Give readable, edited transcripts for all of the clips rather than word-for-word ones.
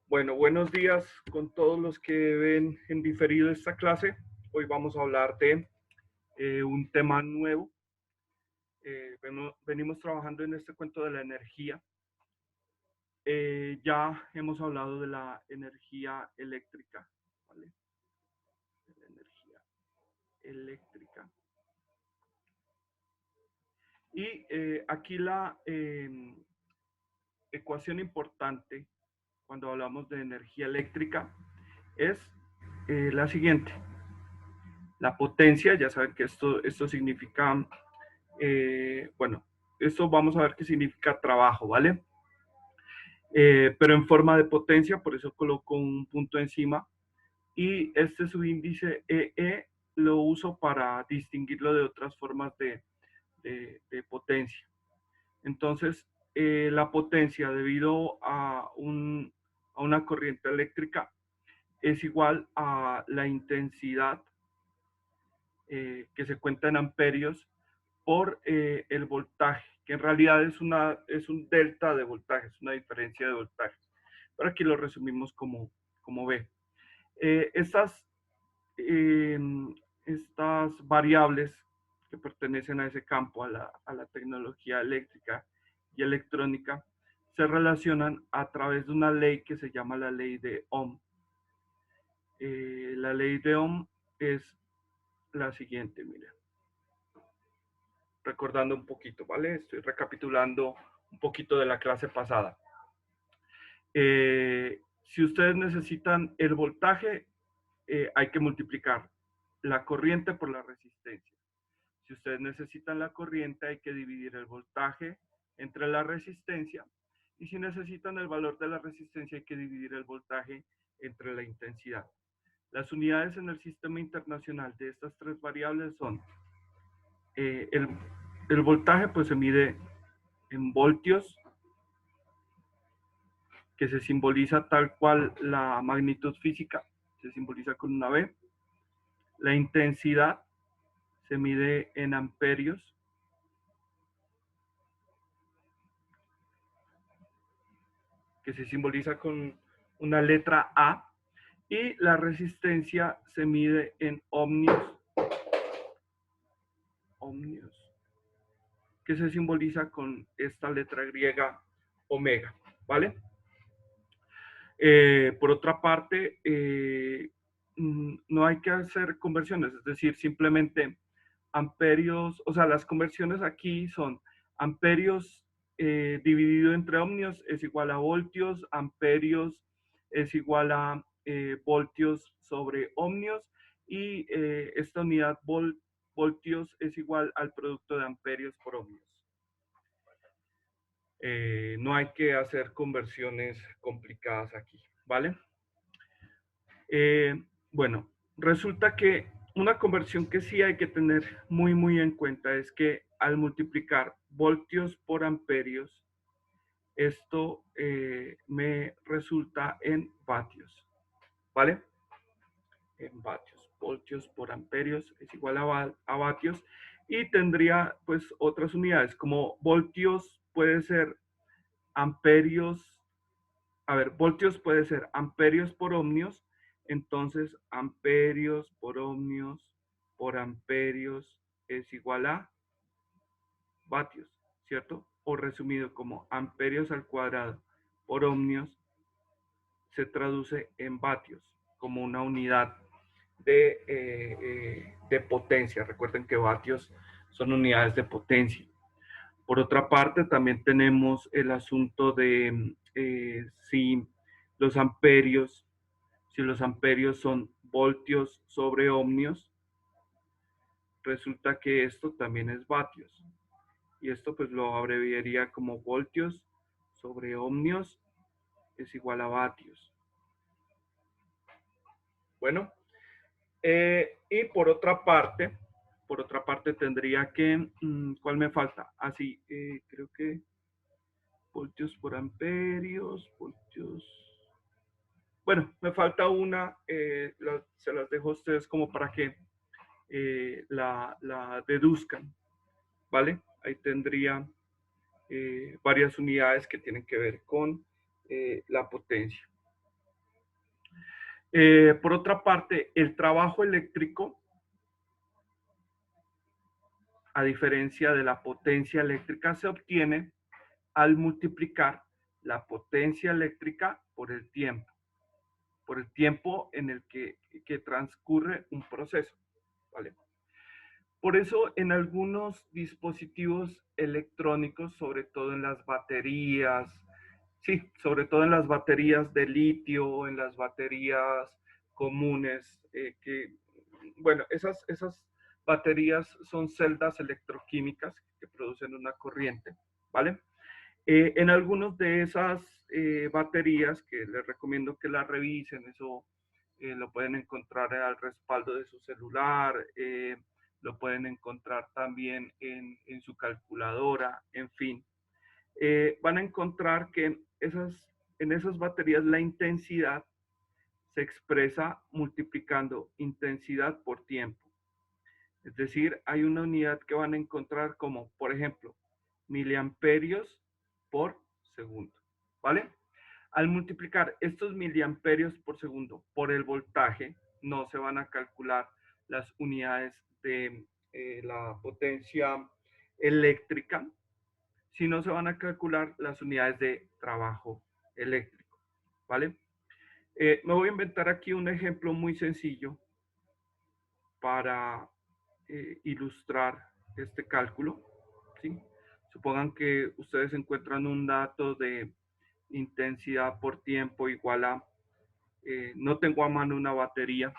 Bueno, buenos días con todos los que ven en diferido esta clase. Hoy vamos a hablar de un tema nuevo. Venimos trabajando en este cuento de la energía. Ya hemos hablado de la energía eléctrica, ¿vale? De la energía eléctrica. Y aquí la ecuación importante cuando hablamos de energía eléctrica es la siguiente. La potencia, ya saben que esto significa, bueno, esto vamos a ver qué significa trabajo, ¿vale? Pero en forma de potencia, por eso coloco un punto encima. Y este subíndice EE lo uso para distinguirlo de otras formas de potencia. Entonces, la potencia debido a una corriente eléctrica es igual a la intensidad que se cuenta en amperios por el voltaje, que en realidad es un delta de voltaje, es una diferencia de voltaje. Pero aquí lo resumimos como B. Eh, estas, eh, estas variables que pertenecen a ese campo, a la tecnología eléctrica y electrónica, se relacionan a través de una ley que se llama la ley de Ohm. La ley de Ohm es la siguiente, mira. Recordando un poquito, ¿vale? Estoy recapitulando un poquito de la clase pasada. Si ustedes necesitan el voltaje, hay que multiplicar la corriente por la resistencia. Si ustedes necesitan la corriente, hay que dividir el voltaje entre la resistencia. Y si necesitan el valor de la resistencia, hay que dividir el voltaje entre la intensidad. Las unidades en el sistema internacional de estas tres variables son eh, el, el voltaje, pues se mide en voltios, que se simboliza tal cual la magnitud física, se simboliza con una B. La intensidad se mide en amperios, que se simboliza con una letra A. Y la resistencia se mide en ohmios, que se simboliza con esta letra griega omega, ¿vale? Por otra parte, no hay que hacer conversiones, es decir, simplemente amperios, o sea, las conversiones aquí son amperios dividido entre ohmios es igual a voltios, amperios es igual a voltios sobre ohmios y esta unidad voltios es igual al producto de amperios por ohmios. No hay que hacer conversiones complicadas aquí, ¿vale? Bueno, resulta que una conversión que sí hay que tener muy en cuenta es que al multiplicar voltios por amperios, esto me resulta en vatios, ¿vale? En vatios, voltios por amperios es igual a vatios y tendría pues otras unidades como voltios puede ser amperios, a ver, voltios puede ser amperios por ohmios, entonces amperios por amperios es igual a vatios, ¿cierto? O resumido como amperios al cuadrado por ohmios se traduce en vatios como una unidad de potencia. Recuerden que vatios son unidades de potencia. Por otra parte, también tenemos el asunto de si los amperios son voltios sobre ohmios, resulta que esto también es vatios. Y esto pues lo abreviaría como voltios sobre ohmios es igual a vatios. Bueno, y por otra parte tendría que, ¿cuál me falta? Así, creo que voltios por amperios, voltios. Bueno, me falta una, se las dejo a ustedes como para que la deduzcan, ¿vale? Ahí tendría varias unidades que tienen que ver con la potencia. Por otra parte, el trabajo eléctrico, a diferencia de la potencia eléctrica, se obtiene al multiplicar la potencia eléctrica por el tiempo en el que transcurre un proceso, ¿vale? Por eso en algunos dispositivos electrónicos, sobre todo en las baterías, sí, sobre todo en las baterías de litio, en las baterías comunes, bueno, esas baterías son celdas electroquímicas que producen una corriente, ¿vale? En algunas de esas baterías, que les recomiendo que las revisen, eso lo pueden encontrar al respaldo de su celular, lo pueden encontrar también en su calculadora, en fin. Van a encontrar que en esas baterías la intensidad se expresa multiplicando intensidad por tiempo. Es decir, hay una unidad que van a encontrar como, por ejemplo, miliamperios por segundo, ¿vale? Al multiplicar estos miliamperios por segundo por el voltaje, no se van a calcular las unidades de la potencia eléctrica, sino se van a calcular las unidades de trabajo eléctrico, ¿vale? Me voy a inventar aquí un ejemplo muy sencillo para ilustrar este cálculo, ¿sí? Supongan que ustedes encuentran un dato de intensidad por tiempo igual a, no tengo a mano una batería,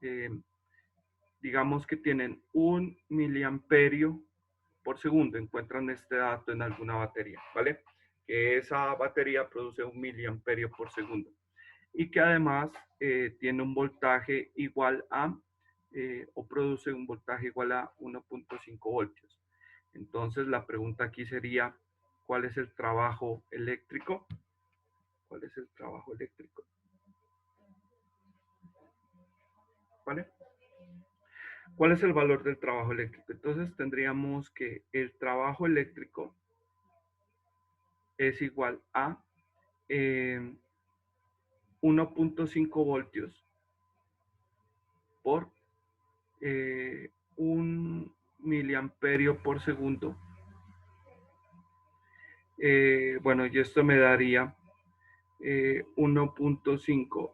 eh, digamos que tienen 1 miliamperio por segundo, encuentran este dato en alguna batería, ¿vale? Que esa batería produce 1 miliamperio por segundo y que además tiene un voltaje igual a, o produce un voltaje igual a 1.5 voltios. Entonces la pregunta aquí sería, ¿cuál es el trabajo eléctrico? ¿Cuál es el trabajo eléctrico? ¿Vale? ¿Cuál es el valor del trabajo eléctrico? Entonces tendríamos que el trabajo eléctrico es igual a 1.5 voltios por 1 miliamperio por segundo. Bueno, y esto me daría 1.5.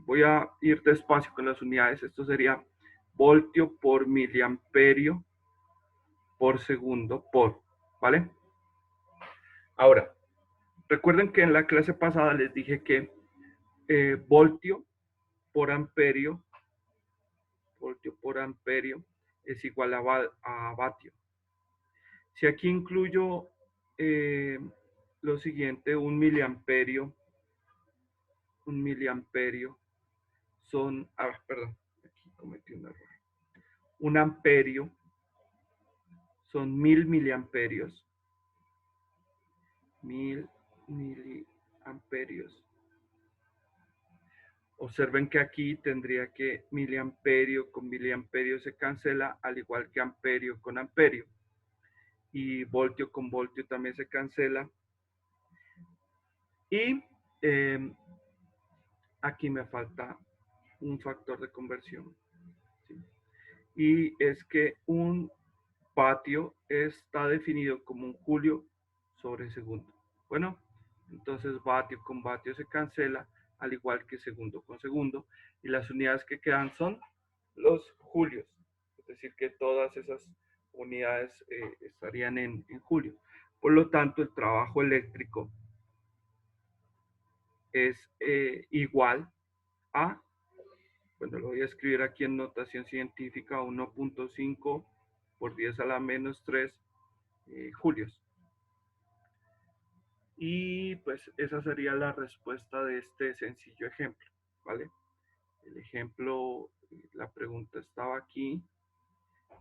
Voy a ir despacio con las unidades. Esto sería voltio por miliamperio por segundo ¿vale? Ahora, recuerden que en la clase pasada les dije que voltio por amperio es igual a vatio. Si aquí incluyo lo siguiente, un miliamperio son, perdón, aquí cometí un error. Un amperio son 1000 miliamperios. 1000 miliamperios. Observen que aquí tendría que miliamperio con miliamperio se cancela, al igual que amperio con amperio. Y voltio con voltio también se cancela. Y aquí me falta un factor de conversión, ¿sí? Y es que un vatio está definido como un julio sobre segundo. Bueno, entonces vatio con vatio se cancela, al igual que segundo con segundo, y las unidades que quedan son los julios, es decir, que todas esas unidades estarían en julio. Por lo tanto, el trabajo eléctrico es igual a, bueno, lo voy a escribir aquí en notación científica, 1.5 por 10 a la menos 3 julios. Y pues esa sería la respuesta de este sencillo ejemplo, ¿vale? El ejemplo, la pregunta estaba aquí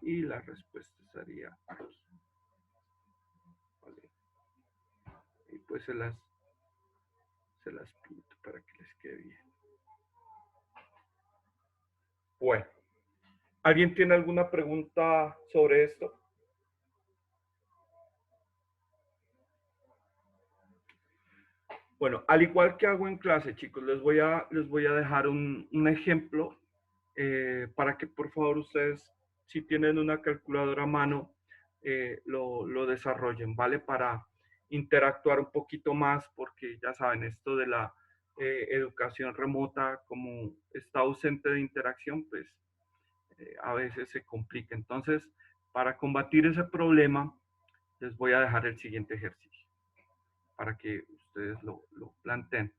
y la respuesta estaría aquí, ¿vale? Y pues se las pinto para que les quede bien. Bueno, ¿alguien tiene alguna pregunta sobre esto? Bueno, al igual que hago en clase, chicos, les voy a dejar un ejemplo para que por favor ustedes, si tienen una calculadora a mano, lo desarrollen, ¿vale? Para interactuar un poquito más, porque ya saben, esto de la educación remota, como está ausente de interacción, pues a veces se complica. Entonces, para combatir ese problema, les voy a dejar el siguiente ejercicio para que ustedes lo planteen.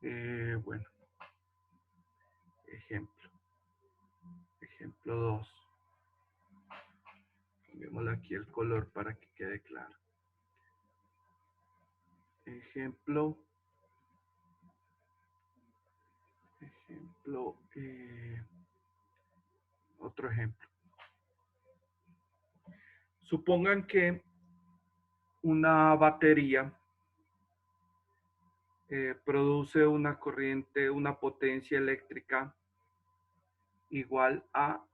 Bueno, ejemplo. Ejemplo 2. Cambiémosle aquí el color para que quede claro. Ejemplo. Ejemplo. Otro ejemplo. Supongan que una batería produce una corriente, una potencia eléctrica igual a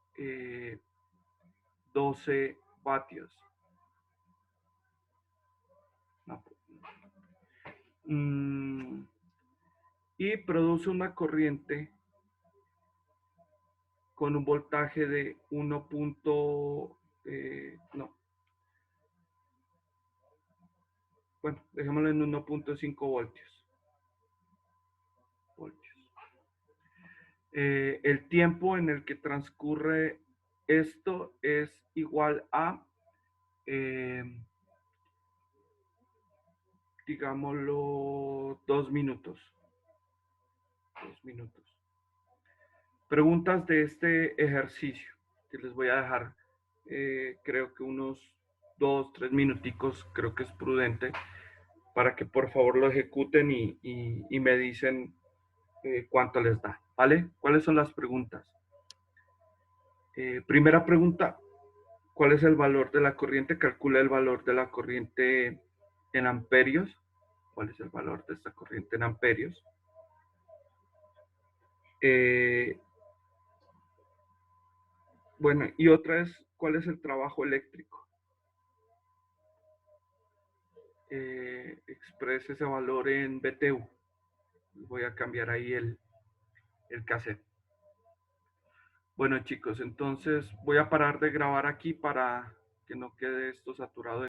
12 vatios. No. Y produce una corriente con un voltaje de 1. No, bueno, dejémoslo en 1.5 voltios. El tiempo en el que transcurre esto es igual a, eh, digámoslo, 2 minutos. 2 minutos. Preguntas de este ejercicio que les voy a dejar, creo que unos 2, 3 minuticos, creo que es prudente, para que por favor lo ejecuten y me dicen cuánto les da, ¿vale? ¿Cuáles son las preguntas? Primera pregunta, ¿cuál es el valor de la corriente? Calcula el valor de la corriente en amperios. ¿Cuál es el valor de esta corriente en amperios? Eh, bueno, y otra es, ¿cuál es el trabajo eléctrico? Exprese ese valor en BTU. Voy a cambiar ahí el cassette. Bueno, chicos, entonces voy a parar de grabar aquí para que no quede esto saturado.